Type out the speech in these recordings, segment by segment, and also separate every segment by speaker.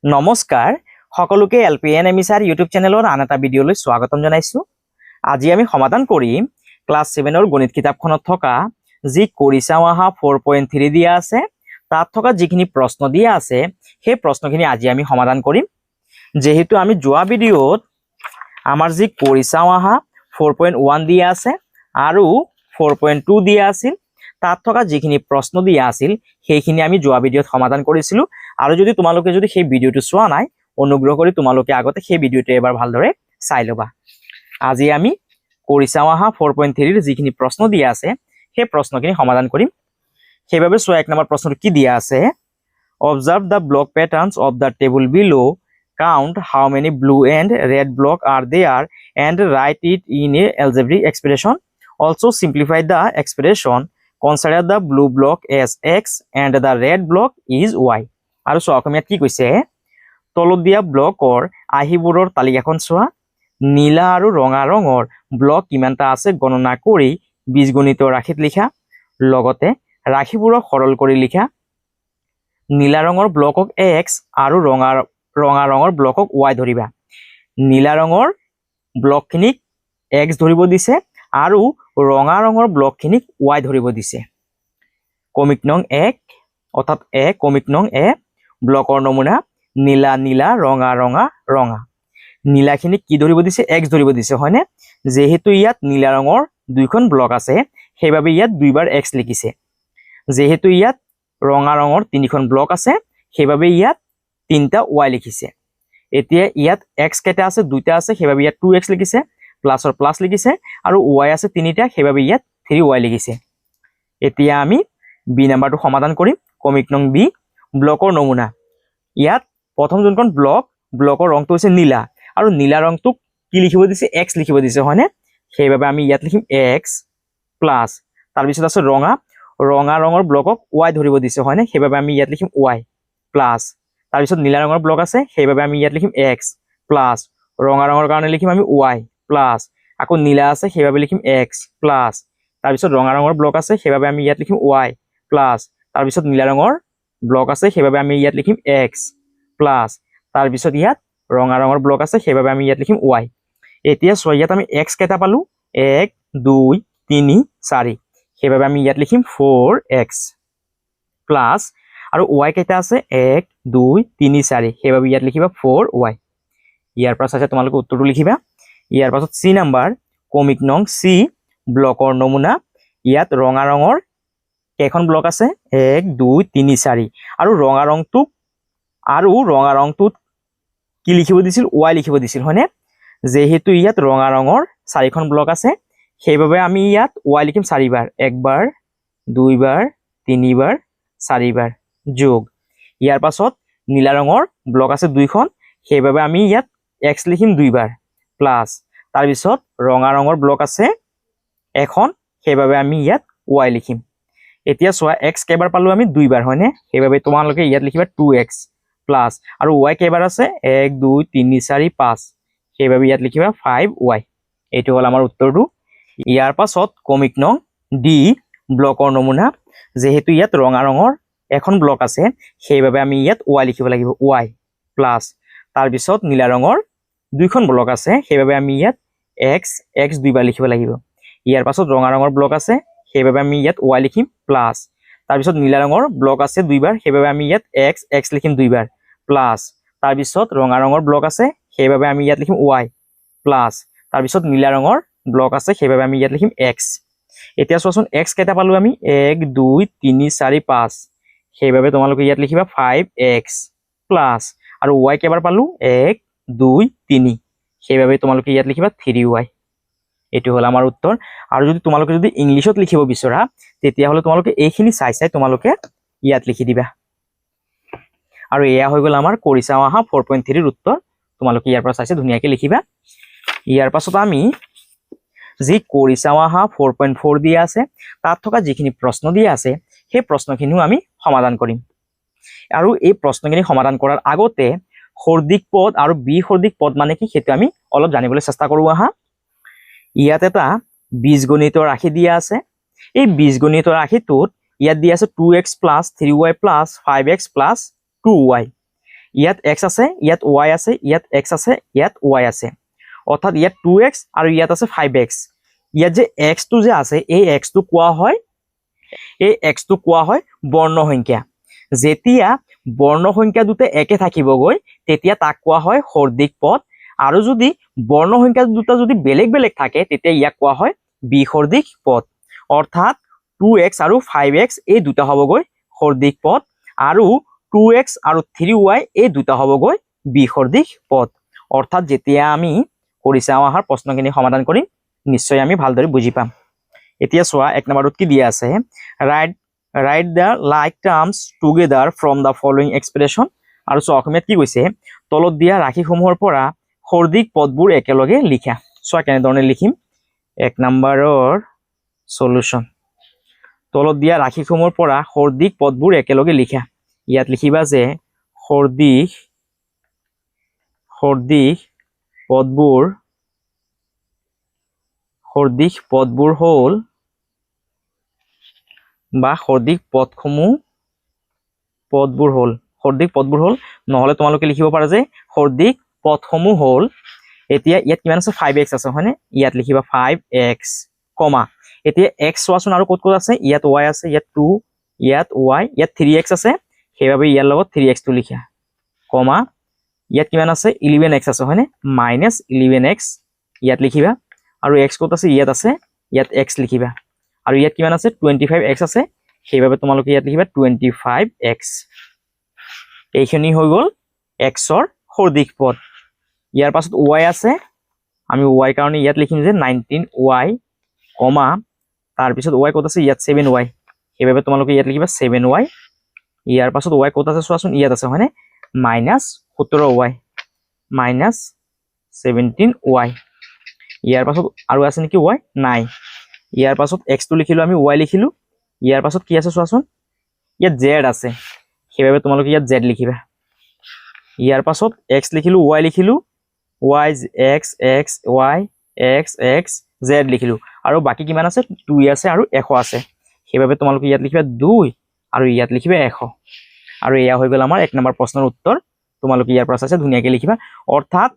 Speaker 1: নমস্কাৰ সকলোকে এলপিএনএমিছাৰ ইউটিউব চেনেলৰ আন এটা ভিডিঅ'লৈ স্বাগতম জনাইছো। আজি আমি সমাধান কৰিম ক্লাছ 7ৰ গণিত কিতাপখনত থকা যি কৰি চাও আহা 4.3 দিয়া আছে তাত থকা যিখিনি প্ৰশ্ন দিয়া আছে সেই প্ৰশ্নখিনি আজি আমি সমাধান কৰিম। যেহেতু আমি যোৱা ভিডিঅ'ত আমাৰ যি কৰি চাও আহা 4.1 দিয়া আছে আৰু 4.2 দিয়া আছিল তাত থকা যিখিনি প্ৰশ্ন দিয়া আছিল সেইখিনি আমি যোৱা ভিডিঅ'ত সমাধান কৰিছিলো। আৰু যদি তোমালোকে যদি সেই ভিডিঅ'টো চোৱা নাই অনুগ্ৰহ কৰি তোমালোকে আগতে সেই ভিডিঅ'টো এবাৰ ভালদৰে চাই লবা। আজি আমি কৰি চাও আহা 4.3 ৰ যিখিনি প্ৰশ্ন দিয়া আছে সেই প্ৰশ্নখিনি সমাধান কৰিম। সেইভাবে চোৱা এক নম্বৰ প্ৰশ্নটো কি দিয়া আছে, observe the block patterns of the table below, count how many blue and red block are there and write it in a algebraic expression. Also simplify the expression. Consider the blue block as x and the red block is y. আৰু চোৱা অসমীয়াত কি কৈছে, তলত দিয়া ব্লকৰ আহিবোৰৰ তালিকাখন চোৱা, নীলা আৰু ৰঙা ৰঙৰ ব্লক কিমানটা আছে গণনা কৰি বীজগণিত ৰাশিত লিখা, লগতে ৰাশিবোৰক সৰল কৰি লিখা। নীলা ৰঙৰ ব্লকক x আৰু ৰঙা ৰঙৰ ব্লকক y ধৰিবা। নীলা ৰঙৰ ব্লকখিনিক x ধৰিব দিছে আৰু ৰঙা ৰঙৰ ব্লকখিনিক y ধৰিব দিছে। কমিক নং 1 অৰ্থাৎ কমিক নং ব্লকৰ নমুনা নীলা নীলা ৰঙা ৰঙা ৰঙা। নীলাখিনিক কি ধৰিব দিছে, x ধৰিব দিছে হয়নে। যেহেতু ইয়াত নীলা ৰঙৰ দুইখন ব্লক আছে সেইবাবে ইয়াত দুইবাৰ x লিখিছে। যেহেতু ইয়াত ৰঙা ৰঙৰ তিনিখন ব্লক আছে সেইবাবে ইয়াত তিনিটা y লিখিছে। এতিয়া ইয়াত x কেইটা আছে, দুইটা আছে সেইবাবে ইয়াত 2x লিখিছে, প্লাছৰ প্লাছ লিখিছে আৰু y আছে তিনিটা সেইবাবে ইয়াত 3y লিখিছে। এতিয়া আমি বি নাম্বাৰটো সমাধান কৰিম। কমিক নং বি ব্লকৰ নমুনা। ইয়াত প্ৰথম যোনখন ব্লকৰ ৰংটো হৈছে নীলা আৰু নীলা ৰংটোক কি লিখিব দিছে, x লিখিব দিছে হয়নে। সেইবাবে আমি ইয়াত লিখিম x প্লাছ, তাৰপিছত আছে ৰঙা ৰঙৰ ব্লকক y ধৰিব দিছে হয়নে, সেইবাবে আমি ইয়াত লিখিম y প্লাছ, তাৰপিছত নীলা ৰঙৰ ব্লক আছে সেইবাবে আমি ইয়াত লিখিম x প্লাছ, ৰঙা ৰঙৰ কাৰণে লিখিম আমি y প্লাছ, আকৌ নীলা আছে সেইবাবে লিখিম x প্লাছ, তাৰপিছত ৰঙা ৰঙৰ ব্লক আছে সেইবাবে আমি ইয়াত লিখিম y প্লাছ, তাৰপিছত নীলা ৰঙৰ ব্লক আছে সেইবাবে আমি ইয়াত লিখিম x প্লাছ, তাৰপিছত ইয়াত ৰঙা ৰঙৰ ব্লক আছে সেইবাবে আমি ইয়াত লিখিম y। এতিয়া চোৱা ইয়াত আমি x কেইটা পালো, 1 2 3 4 সেইবাবে আমি ইয়াত লিখিম 4x প্লাছ, আৰু y কেইটা আছে 1 2 3 4 সেইবাবে ইয়াত লিখিবা 4y। ইয়াৰ পৰা চাইছে তোমালোকে উত্তৰটো লিখিবা। ইয়াৰ পাছত চি নাম্বাৰ কমিক নং চি ব্লকৰ নমুনা। ইয়াত ৰঙা ৰঙৰ কেইখন ব্লক আছে, 1 2 3 4 আৰু ৰঙা ৰংটোত কি লিখিব দিছিল, y লিখিব দিছিল হয়নে। যেহেতু ইয়াত ৰঙা ৰঙৰ 4খন ব্লক আছে সেইবাবে আমি ইয়াত y লিখিম 4 বাৰ, 1 বাৰ 2 বাৰ 3 বাৰ 4 বাৰ যোগ। ইয়াৰ পাছত নীলা ৰঙৰ ব্লক আছে 2খন সেইবাবে আমি ইয়াত x লিখিম 2 বাৰ প্লাছ, তাৰপিছত ৰঙা ৰঙৰ ব্লক আছে 1খন সেইবাবে আমি ইয়াত y লিখিম। এতিয়া চোৱা x কেইবাৰ পালো আমি 2 বাৰ হয়নে, সেইবাবে তোমালোকে ইয়াত লিখিবা 2x প্লাছ, আৰু y কেইবাৰ আছে 1 2 3 4 5 সেইবাবে ইয়াত লিখিবা 5y। এইটো হ'ল আমাৰ উত্তৰটো। ইয়াৰ পাছত কমিক নং ডি ব্লকৰ নমুনা। যেহেতু ইয়াত ৰঙা ৰঙৰ এখন ব্লক আছে সেইবাবে আমি ইয়াত y লিখিব লাগিব, y প্লাছ, তাৰপিছত নীলা ৰঙৰ 2খন ব্লক আছে সেইবাবে আমি ইয়াত x 2 বাৰ লিখিব লাগিব। ইয়াৰ পাছত ৰঙা ৰঙৰ ব্লক আছে সেইবাবে আমি ইয়াত y লিখিম প্লাছ, তাৰপিছত নীলা ৰঙৰ ব্লক আছে 2 বাৰ সেইবাবে আমি ইয়াত x লিখিম 2 বাৰ প্লাছ, তাৰপিছত ৰঙা ৰঙৰ ব্লক আছে সেইবাবে আমি ইয়াত লিখিম y প্লাছ, তাৰপিছত নীলা ৰঙৰ ব্লক আছে সেইবাবে আমি ইয়াত লিখিম x। এতিয়া চোৱাচোন x কেইটা পালো আমি, 1 2 3 4 5 সেইবাবে তোমালোকে ইয়াত লিখিবা 5x প্লাছ, আৰু y কেইবাৰ পালো 1 2 3 সেইবাবে তোমালোকে ইয়াত লিখিবা 3y। এইটো হ'ল আমাৰ উত্তৰ। আৰু যদি তোমালোকে যদি ইংলিছত লিখিব বিচৰা তেতিয়াহ'লে তোমালোকে এইখিনি চাই তোমালোকে ইয়াত লিখি দিবা। আৰু এয়া হৈ গ'ল আমাৰ কৰি চাও আহা 4.3 ৰ উত্তৰ। তোমালোকে ইয়াৰ পৰা চাইছে ধুনীয়াকৈ লিখিবা। ইয়াৰ পাছত আমি যি কৰি চাও আহা 4.4 দিয়া আছে তাত থকা যিখিনি প্ৰশ্ন দিয়া আছে সেই প্ৰশ্নখিনিও আমি সমাধান কৰিম। আৰু এই প্ৰশ্নখিনি সমাধান কৰাৰ আগতে সৰ্দিক পদ আৰু বিসৰ্দিক পদ মানে কি সেইটো আমি অলপ জানিবলৈ চেষ্টা কৰো আহা। ইয়াত এটা বীজগণিতৰ ৰাশি দিয়া আছে। এই বীজগণিতৰ ৰাশিটোত ইয়াত দিয়া আছে 2x + 3y + 5x + 2y। ইয়াত x আছে, ইয়াত y আছে, ইয়াত x আছে, ইয়াত y আছে, অৰ্থাৎ ইয়াত 2x আৰু ইয়াত আছে 5x। ইয়াত যে x টো যে আছে, এই x টো কোৱা হয় বৰ্ণ সংখ্যা। যেতিয়া বৰ্ণ সংখ্যা দুটা একে থাকিবগৈ তেতিয়া তাক কোৱা হয় সৰ্দিক পদ, আৰু যদি বৰ্ণ সংখ্যা দুটা যদি বেলেগ বেলেগ থাকে তেতিয়া ইয়াক কোৱা হয় বিসৰ্দিক পদ। অৰ্থাৎ 2x আৰু 5x এই দুটা হ'বগৈ সৰ্দিক পদ, আৰু 2x আৰু 3y এই দুটা হ'বগৈ বিসৰ্দিক পদ। অৰ্থাৎ যেতিয়া আমি কৰিছাও আহাৰ প্ৰশ্নখিনি সমাধান কৰিম নিশ্চয় আমি ভালদৰে বুজি পাম। এতিয়া চোৱা 1 নম্বৰত কি দিয়া আছে, write the like terms together from the following expression। আৰু চোৱা অসমীয়াত কি কৈছে, তলত দিয়া ৰাশিসমূহৰ পৰা সৰ্দিক পদবোৰ একেলগে লিখা। চোৱা কেনেধৰণে লিখিম। 1 নম্বৰৰ সলিউশন, তলত দিয়া ৰাশিসমূহৰ পৰা সৰ্দিক পদবোৰ একেলগে লিখা। ইয়াত লিখিবা যে সৰ্দিক পদবোৰ হ'ল বা সৰ্দিক পদবোৰ হ'ল, নহলে তোমালোকে লিখিব পাৰা যে সৰ্দিক পদসমূহ হ'ল। এতিয়া ইয়াত কিমান আছে 5x আছে হয়নে, ইয়াত লিখিবা 5x কমা, এতিয়া x চোৱাচোন আৰু ক'ত আছে, ইয়াত y আছে, ইয়াত 2, ইয়াত y, ইয়াত 3x আছে, সেইবাবে ইয়াৰ লগত 3x টো লিখা কমা, ইয়াত কিমান আছে 11x আছে হয়নে, -11x ইয়াত লিখিবা, আৰু x ক'ত আছে, ইয়াত আছে, ইয়াত x লিখিবা, আৰু ইয়াত কিমান আছে 25x আছে, সেইবাবে তোমালোকে ইয়াত লিখিবা 25x। এইখিনি হৈ গ'ল xৰ সৰ্দিক পদ। ইয়াৰ পাছত y আছে, আমি y কাৰণে ইয়াত লিখিম যে 19y কমা, তাৰপিছত y ক'ত আছে, ইয়াত 7y, সেইবাবে তোমালোকে ইয়াত লিখিবা 7y। ইয়াৰ পাছত y ক'ত আছে চোৱাচোন, ইয়াত আছে হয়নে, -17y -17y। ইয়াৰ পাছত আৰু আছে নেকি y, নাই। ইয়াৰ পাছত x টো লিখিলো, আমি y লিখিলো। ইয়াৰ পাছত কি আছে চোৱাচোন, ইয়াত z আছে, সেইবাবে তোমালোকে ইয়াত z লিখিবা। ইয়াৰ পাছত x লিখিলো, y লিখিলো, y x x y x x z লিখিলো, আৰু বাকি কিমান আছে 2 আছে আৰু 100 আছে, সেইবাবে তোমালোকে ইয়াত লিখিবা 2 আৰু ইয়াত লিখিবা 100। আৰু এয়া হৈ গ'ল আমাৰ 1 নম্বৰ প্ৰশ্নৰ উত্তৰ। তোমালোকে ইয়াৰ পৰা চাইছে ধুনীয়াকৈ লিখিবা। অৰ্থাৎ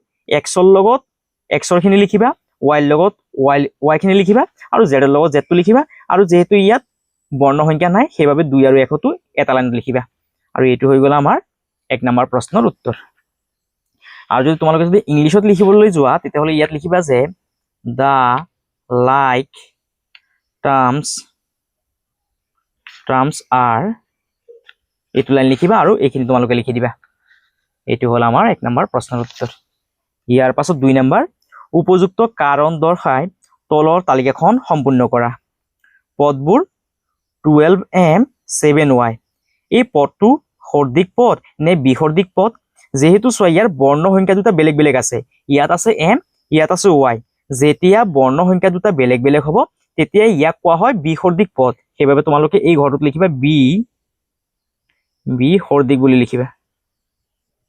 Speaker 1: x ৰ লগত x ৰ খিনি লিখিবা, y ৰ লগত y খিনি লিখিবা, আৰু z ৰ লগত z টো লিখিবা, আৰু যেহেতু ইয়াত বৰ্ণ সংখ্যা নাই সেইবাবে 2 আৰু 100 টো এটা লাইনত লিখিবা। আৰু এইটো হৈ গ'ল আমাৰ 1 নম্বৰ প্ৰশ্নৰ উত্তৰ। আৰু যদি তোমালোকে যদি ইংলিছত লিখিবলৈ যোৱা তেতিয়াহ'লে ইয়াত লিখিবা যে the like terms are, এইটো লাইন লিখিবা আৰু এইখিনি তোমালোকে লিখি দিবা। এইটো হ'ল আমাৰ 1 নম্বৰ প্ৰশ্নৰ উত্তৰ। ইয়াৰ পাছত 2 নম্বৰ, উপযুক্ত কাৰণ দৰ্শাই তলৰ তালিকাখন সম্পূৰ্ণ কৰা। পদবোৰ 12m 7y, এই পদটো সৰ্দিক পদ নে বিসৰ্দিক পদ? যেহেতু চোৱা ইয়াৰ বৰ্ণ সংখ্যা দুটা বেলেগ বেলেগ আছে, ইয়াত আছে m, ইয়াত আছে y। যেতিয়া বৰ্ণ সংখ্যা দুটা বেলেগ বেলেগ হ'ব তেতিয়া ইয়াক কোৱা হয় বিসৰ্দিক পদ। সেইবাবে তোমালোকে এই ঘৰটোত লিখিবা বিসৰ্দিক বুলি লিখিবা,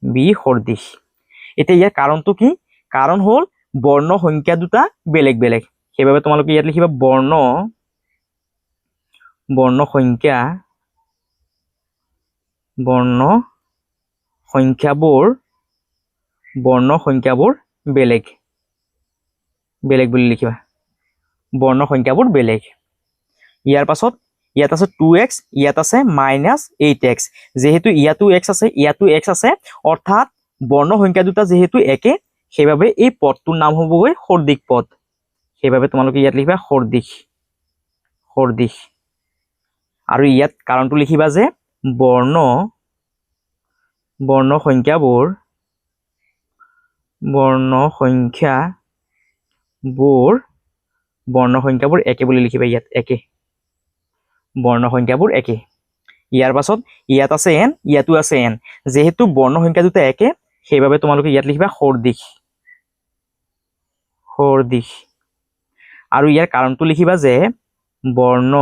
Speaker 1: বিসৰ্দিক। এতিয়া ইয়াৰ কাৰণটো কি? কাৰণ হ'ল বৰ্ণ সংখ্যা দুটা বেলেগ বেলেগ, সেইবাবে তোমালোকে ইয়াত লিখিবা বৰ্ণ সংখ্যাবোৰ বেলেগ বুলি লিখিবা, বৰ্ণ সংখ্যাবোৰ বেলেগ। ইয়াৰ পাছত ইয়াত আছে 2x, ইয়াত আছে -8x। যেহেতু ইয়াতো x আছে, ইয়াতো x আছে, অৰ্থাৎ বৰ্ণ সংখ্যা দুটা যেহেতু একে সেইবাবে এই পদটোৰ নাম হ'বগৈ সৰ্দিক পদ। সেইবাবে তোমালোকে ইয়াত লিখিবা সৰ্দিক। আৰু ইয়াত কাৰণটো লিখিবা যে বৰ্ণ সংখ্যাবোৰ একে বুলি লিখিবা, ইয়াত একে, বৰ্ণ সংখ্যাবোৰ একে। ইয়াৰ পাছত ইয়াত আছে n, ইয়াতো আছে n। যেহেতু বৰ্ণ সংখ্যা দুটা একে সেইবাবে তোমালোকে ইয়াত লিখিবা সৰ্দিক। আৰু ইয়াৰ কাৰণটো লিখিবা যে বৰ্ণ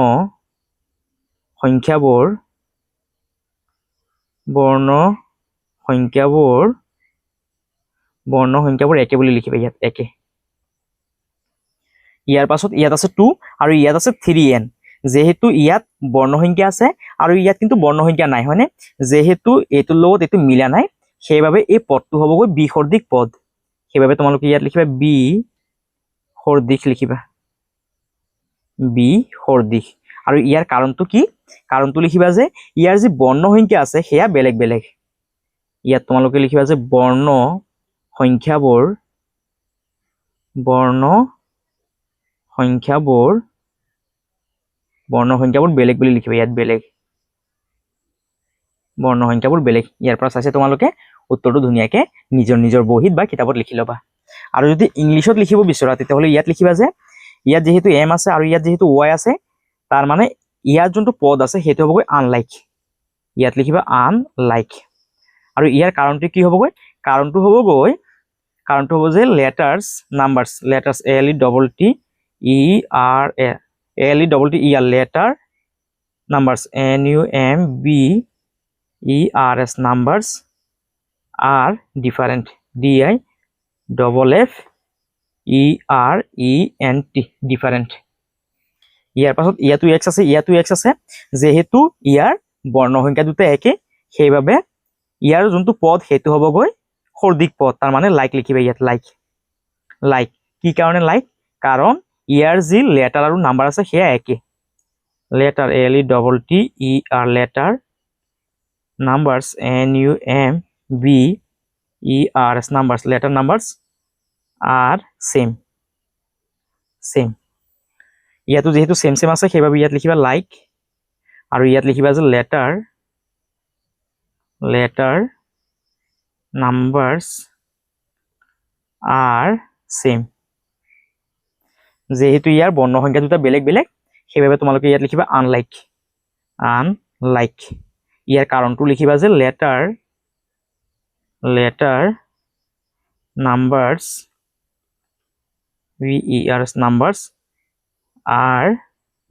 Speaker 1: সংখ্যাবোৰ একে বুলি লিখিবা, ইয়াত একে। ইয়াৰ পাছত ইয়াত আছে 2 আৰু ইয়াত আছে 3n। যেহেতু ইয়াত বৰ্ণ সংখ্যা আছে আৰু ইয়াত কিন্তু বৰ্ণ সংখ্যা নাই হয়নে, যেহেতু এইটোৰ লগত এইটো মিলা নাই সেইবাবে এই পদটো হ'বগৈ বি সদৃশ পদ সেইবাবে তোমালোকে ইয়াত লিখিবা বি সদৃশ লিখিবা বি সদৃশ আৰু ইয়াৰ কাৰণটো কি কাৰণটো লিখিবা যে ইয়াৰ যি বৰ্ণ সংখ্যা আছে সেয়া বেলেগ বেলেগ ইয়াত তোমালোকে লিখিবা যে বৰ্ণ সংখ্যাবোৰ বেলেগ বুলি লিখিবা ইয়াত বেলেগ বৰ্ণ সংখ্যাবোৰ বেলেগ ইয়াৰ পৰা চাইছে তোমালোকে উত্তৰটো ধুনীয়াকে নিজৰ বহীত বা কিতাপত লিখি ল'বা আৰু যদি ইংলিছত লিখিব বিচৰা তেতিয়াহ'লে ইয়াত লিখিবা যে ইয়াত যেহেতু এম আছে আৰু ইয়াত যেহেতু ৱাই আছে তাৰ মানে ইয়াত যোনটো পদ আছে সেইটো হ'বগৈ আনলাইক ইয়াত লিখিবা আনলাইক আৰু ইয়াৰ কাৰণটো কি হ'বগৈ কাৰণটো হ'ব যে letters numbers letters LETTER letter numbers NUMBERS numbers are different DIFFERENT different ইয়াৰ পাছত ইয়াতো x আছে যেহেতু ইয়াৰ বৰ্ণ সংখ্যা দুটা একে সেইবাবে ইয়াৰ যোনটো পদ সেইটো হ'বগৈ সদৃশ পদ তাৰ মানে লাইক লিখিবা ইয়াত লাইক কি কাৰণে লাইক কাৰণ ইয়াৰ যি লেটাৰ আৰু নাম্বাৰ আছে সেয়া একে letter LETTER letter numbers NUMBERS numbers letter numbers are same ইয়াতো যেহেতু সেম আছে সেইবাবে ইয়াত লিখিবা লাইক আৰু ইয়াত লিখিবা যে লেটাৰ numbers are same যেহেতু ইয়াৰ বৰ্ণ সংখ্যা দুটা বেলেগ বেলেগ সেইবাবে তোমালোকে ইয়াত লিখিবা আনলাইক ইয়াৰ কাৰণটো লিখিবা যে letter numbers numbers are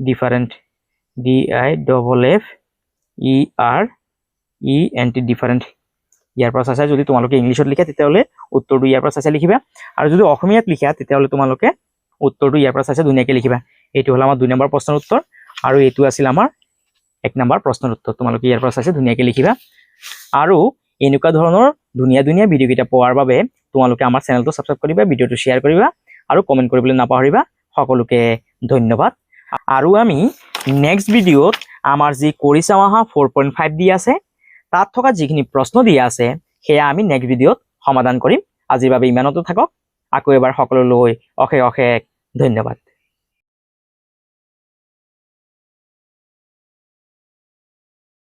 Speaker 1: different DIFFERENT different ইয়াৰ পৰা চাই যদি তোমালোকে ইংলিছত লিখা তেতিয়াহ'লে উত্তৰটো ইয়াৰ পৰা চাই লিখিবা আৰু যদি অসমীয়াত লিখা তেতিয়াহ'লে তোমালোকে উত্তৰটো ইয়াৰ পৰা চাই ধুনীয়াকৈ লিখিবা এইটো হ'ল আমাৰ 2 নম্বৰ প্ৰশ্নৰ উত্তৰ আৰু এইটো আছিল আমাৰ 1 নম্বৰ প্ৰশ্নৰ উত্তৰ তোমালোকে ইয়াৰ পৰা চাই ধুনীয়াকৈ লিখিবা আৰু এনেকুৱা ধৰণৰ ধুনীয়া ভিডিঅ' কিটা পোৱাৰ বাবে তোমালোকে আমাৰ চেনেলটো সাবস্ক্ৰাইব কৰিবা ভিডিঅ'টো শ্বেয়াৰ কৰিবা আৰু কমেন্ট কৰিবলৈ নাপাহৰিবা সকলোকে ধন্যবাদ আৰু আমি নেক্সট ভিডিঅ'ত আমাৰ যি কৰি চাওঁ আহা 4.5 দি আছে তাত থকা যিখিনি প্ৰশ্ন দিয়া আছে সেয়া আমি নেক্সট ভিডিঅ'ত সমাধান কৰিম আজিৰ বাবে ইমানতে থাকক আকৌ এবাৰ সকলোলৈ অশেষ ধন্যবাদ